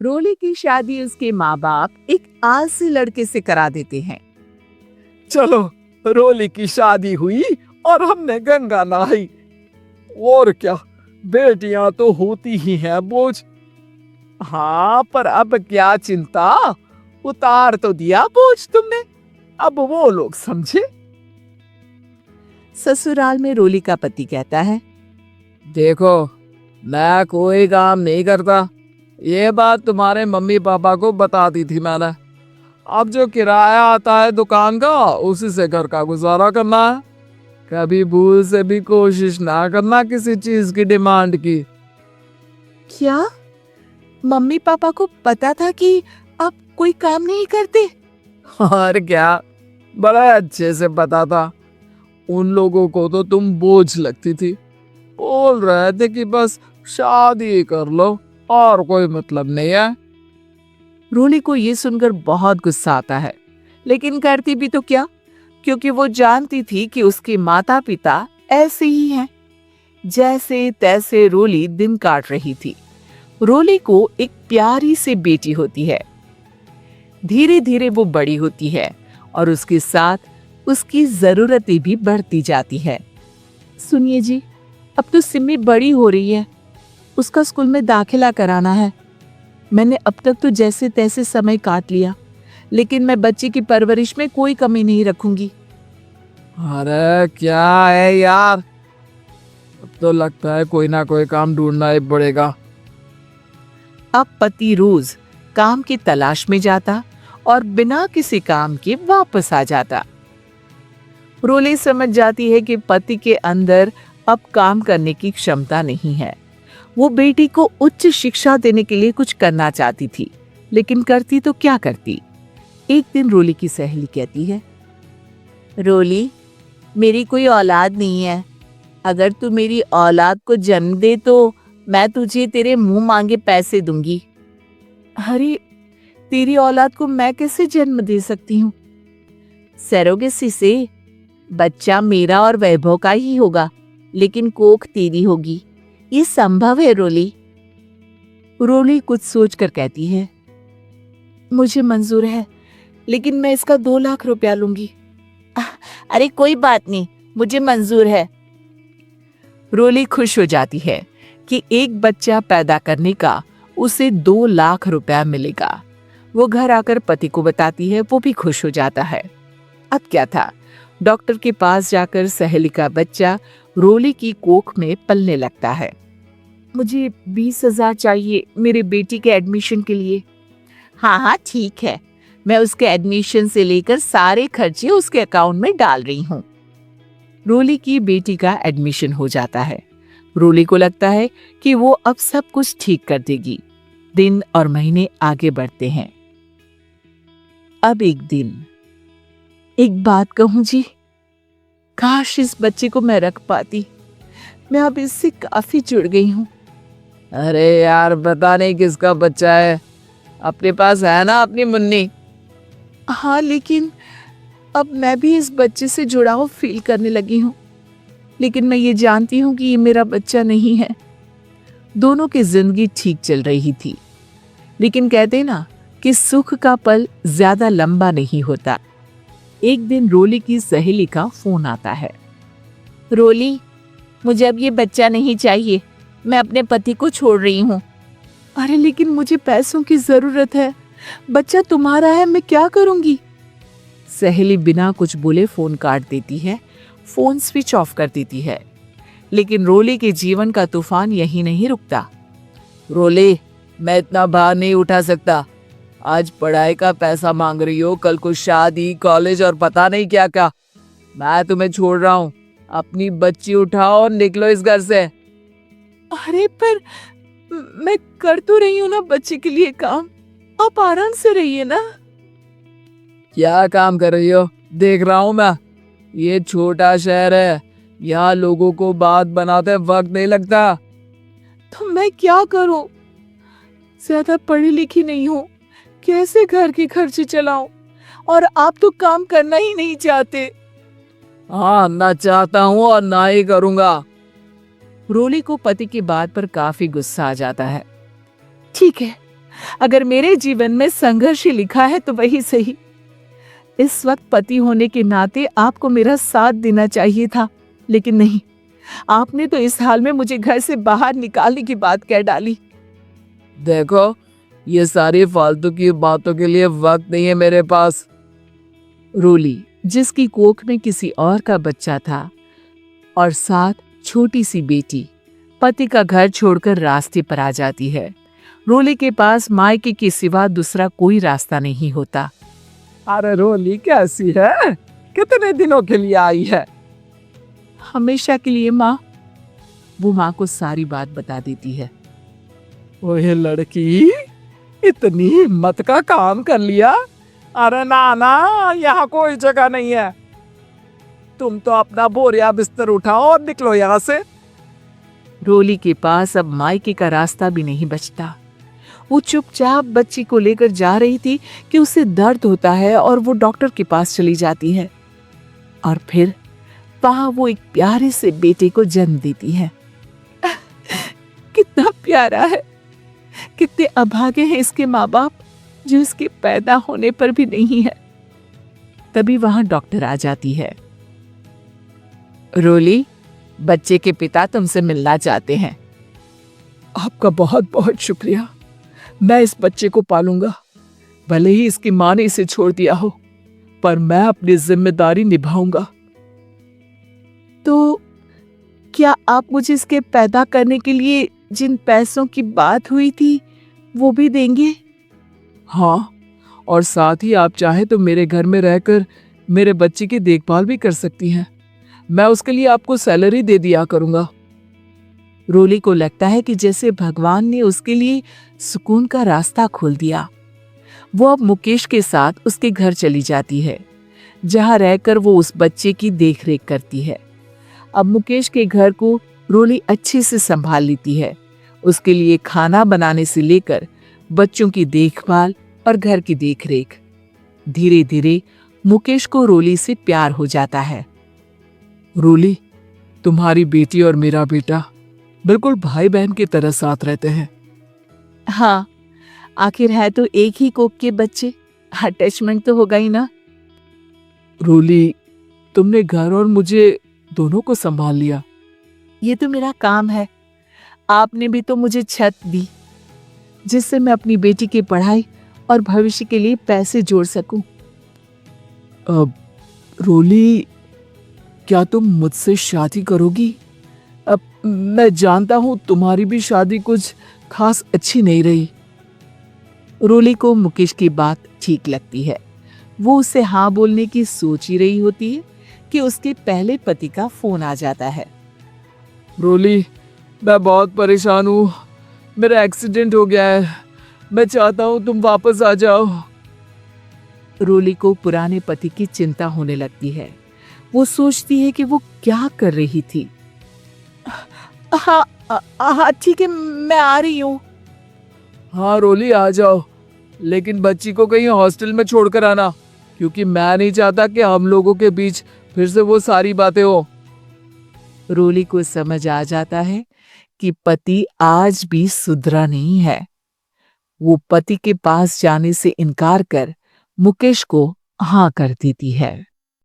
रोली की शादी उसके माँ बाप एक आलसी लड़के से करा देते हैं। चलो, रोली की शादी हुई और हमने गंगा नहाई। और क्या, बेटियां तो होती ही हैं बोझ। हाँ, पर अब क्या चिंता, उतार तो दिया बोझ तुमने, अब वो लोग समझे। ससुराल में रोली का पति कहता है, देखो, मैं कोई काम नहीं करता, ये बात तुम्हारे मम्मी पापा को बता दी थी मैंने। अब जो किराया आता है दुकान का, उसी से घर का गुजारा करना है। कभी भूल से भी कोशिश ना करना किसी चीज की डिमांड की। क्या मम्मी पापा को पता था कि आप कोई काम नहीं करते? और क्या, बड़ा अच्छे से पता था। उन लोगों को तो तुम बोझ लगती थी, बोल रहे थे कि बस शादी कर लो और कोई मतलब नहीं है। रोली को ये सुनकर बहुत गुस्सा आता है, लेकिन करती भी तो क्या, क्योंकि वो जानती थी कि उसके माता पिता ऐसे ही हैं। जैसे तैसे रोली दिन काट रही थी। रोली को एक प्यारी सी बेटी होती है। धीरे धीरे वो बड़ी होती है और उसके साथ उसकी जरूरतें भी बढ़ती जाती है। सुनिए जी, अब तो सिमी बड़ी हो रही है, उसका स्कूल में दाखिला कराना है। मैंने अब तक तो जैसे तैसे समय काट लिया, लेकिन मैं बच्ची की परवरिश में कोई कमी नहीं रखूंगी। अरे क्या है यार, अब तो लगता है कोई ना कोई काम ढूंढना ही पड़ेगा। अब पति रोज काम की तलाश में जाता और बिना किसी काम के वापस आ जाता। रोली समझ जाती है कि पति के अंदर अब काम करने की क्षमता नहीं है। वो बेटी को उच्च शिक्षा देने के लिए कुछ करना चाहती थी, लेकिन करती तो क्या करती। एक दिन रोली की सहेली कहती है, रोली, मेरी कोई औलाद नहीं है। अगर तू मेरी औलाद को जन्म दे तो मैं तुझे तेरे मुंह मांगे पैसे दूंगी। अरे, तेरी औलाद को मैं कैसे जन्म दे सकती हूँ? सरोगेसी से। बच्चा मेरा और वैभव का ही होगा, लेकिन कोख तेरी होगी। ये संभव है रोली। रोली कुछ सोचकर कहती है, मुझे मंजूर है, लेकिन मैं इसका 2 लाख रुपया लूंगी। अरे कोई बात नहीं, मुझे मंजूर है। रोली खुश हो जाती है कि एक बच्चा पैदा करने का उसे 2 लाख रुपया मिलेगा। वो घर आकर पति को बताती है, वो भी खुश हो जाता है। अब क्या था, डॉक्टर के पास जाकर सहेली का बच्चा रोली की कोख में पलने लगता है। मुझे 20,000 चाहिए मेरे बेटी के एडमिशन के लिए। हाँ हाँ ठीक है, मैं उसके एडमिशन से लेकर सारे खर्चे उसके अकाउंट में डाल रही हूँ। रोली की बेटी का एडमिशन हो जाता है। रोली को लगता है कि वो अब सब कुछ ठीक कर देगी। दिन और महीने आगे बढ़ते हैं। अब एक दिन, एक बात कहूं जी, काश इस बच्चे को मैं रख पाती। मैं अब इससे काफी जुड़ गई हूँ। अरे यार, पता नहीं किसका बच्चा है, अपने पास है ना अपनी मुन्नी। हाँ, लेकिन अब मैं भी इस बच्चे से जुड़ाव फील करने लगी हूँ। लेकिन मैं ये जानती हूँ कि ये मेरा बच्चा नहीं है। दोनों की जिंदगी ठीक चल रही थी, लेकिन कहते ना कि सुख का पल ज्यादा लंबा नहीं होता। एक दिन रोली की सहेली का फोन आता है। रोली, मुझे अब ये बच्चा नहीं चाहिए, मैं अपने पति को छोड़ रही हूँ। अरे लेकिन मुझे पैसों की जरूरत है, बच्चा तुम्हारा है, मैं क्या करूंगी? सहेली बिना कुछ बोले फोन काट देती है, फोन स्विच ऑफ कर देती है। लेकिन रोली के जीवन का तूफान यही नहीं रुकता। रोली, मैं इतना भार नहीं उठा सकता। आज पढ़ाई का पैसा मांग रही हो, कल को शादी, कॉलेज और पता नहीं क्या क्या। मैं तुम्हें छोड़ रहा हूँ, अपनी बच्ची उठाओ और निकलो इस घर से। अरे पर मैं कर तो रही हूँ ना बच्चे के लिए काम, आप आराम से रहिए ना। क्या काम कर रही हो? देख रहा हूँ मैं। ये छोटा शहर है, यहाँ लोगों को बात बनाते वक्त नहीं लगता। तो मैं क्या करूं? ज्यादा पढ़ी लिखी नहीं हूं, कैसे घर के खर्चे चलाऊं? और आप तो काम करना ही नहीं चाहते। हाँ, ना चाहता हूँ और ना ही करूँगा। रोली को पति की बात पर काफी गुस्सा आ जाता है। ठीक है, अगर मेरे जीवन में संघर्ष ही लिखा है तो वही सही। इस वक्त पति होने के नाते आपको मेरा साथ देना चाहिए था, लेकिन नहीं, आपने तो इस हाल में मुझे घर से बाहर निकालने की बात कह डाली। देखो, ये सारी फालतू की बातों के लिए वक्त नहीं है मेरे पास। रोली, जिसकी कोख में किसी और का बच्चा था और साथ छोटी सी बेटी, पति का घर छोड़कर रास्ते पर आ जाती है। रोली के पास मायके के सिवा दूसरा कोई रास्ता नहीं होता। अरे रोली कैसी है? कितने दिनों के लिए आई है? हमेशा के लिए माँ। वो माँ को सारी बात बता देती है। ओए लड़की, इतनी हिम्मत का काम कर लिया। अरे ना ना, यहाँ कोई जगह नहीं है। तुम तो अपना बोरिया बिस्तर उठाओ और निकलो यहाँ से। रोली के पास अब मायके का रास्ता भी नहीं बचता। वो चुपचाप बच्ची को लेकर जा रही थी कि उसे दर्द होता है और वो डॉक्टर के पास चली जाती है और फिर वहां वो एक प्यारे से बेटे को जन्म देती है। कितना प्यारा है, कितने अभागे हैं इसके माँ बाप जो इसके पैदा होने पर भी नहीं है। तभी वहां डॉक्टर आ जाती है। रोली, बच्चे के पिता तुमसे मिलना चाहते हैं। आपका बहुत बहुत शुक्रिया। मैं इस बच्चे को पालूंगा, भले ही इसकी मां ने इसे छोड़ दिया हो, पर मैं अपनी जिम्मेदारी निभाऊंगा। तो क्या आप मुझे इसके पैदा करने के लिए जिन पैसों की बात हुई थी वो भी देंगे? हाँ, और साथ ही आप चाहे तो मेरे घर में रहकर मेरे बच्चे की देखभाल भी कर सकती हैं। मैं उसके लिए आपको सैलरी दे दिया करूंगा। रोली को लगता है कि जैसे भगवान ने उसके लिए सुकून का रास्ता खोल दिया। वो अब मुकेश के साथ उसके घर चली जाती है, जहां रहकर वो उस बच्चे की देखरेख करती है। अब मुकेश के घर को रोली अच्छे से संभाल लेती है। उसके लिए खाना बनाने से लेकर बच्चों की देखभाल और घर की देखरेख। धीरे धीरे मुकेश को रोली से प्यार हो जाता है। रोली, तुम्हारी बेटी और मेरा बेटा बिल्कुल भाई बहन की तरह साथ रहते हैं। हाँ, आखिर है तो एक ही कोख के बच्चे, अटैचमेंट तो होगा ही ना। रोली, तुमने घर और मुझे दोनों को संभाल लिया। ये तो मेरा काम है। आपने भी तो मुझे छत दी जिससे मैं अपनी बेटी की पढ़ाई और भविष्य के लिए पैसे जोड़ सकूं। अब रोली, क्या तुम मुझसे शादी करोगी? अब मैं जानता हूं तुम्हारी भी शादी कुछ खास अच्छी नहीं रही। रोली को मुकेश की बात ठीक लगती है। वो उसे हाँ बोलने की सोच ही रही होती है कि उसके पहले पति का फोन आ जाता है। रोली, मैं बहुत परेशान हूँ। मेरा एक्सीडेंट हो गया है। मैं चाहता हूँ तुम वापस आ जाओ। रोली को पुराने पति की चिंता होने लगती है। वो सोचती है कि वो क्या कर रही थी। हाँ हाँ, ठीक है, मैं आ रही हूँ। हाँ रोली, आ जाओ, लेकिन बच्ची को कहीं हॉस्टल में छोड़कर आना, क्योंकि मैं नहीं चाहता कि हम लोगों के बीच फिर से वो सारी बातें हो। रोली को समझ आ जाता है कि पति आज भी सुधरा नहीं है। वो पति के पास जाने से इनकार कर मुकेश को हाँ कर देती है।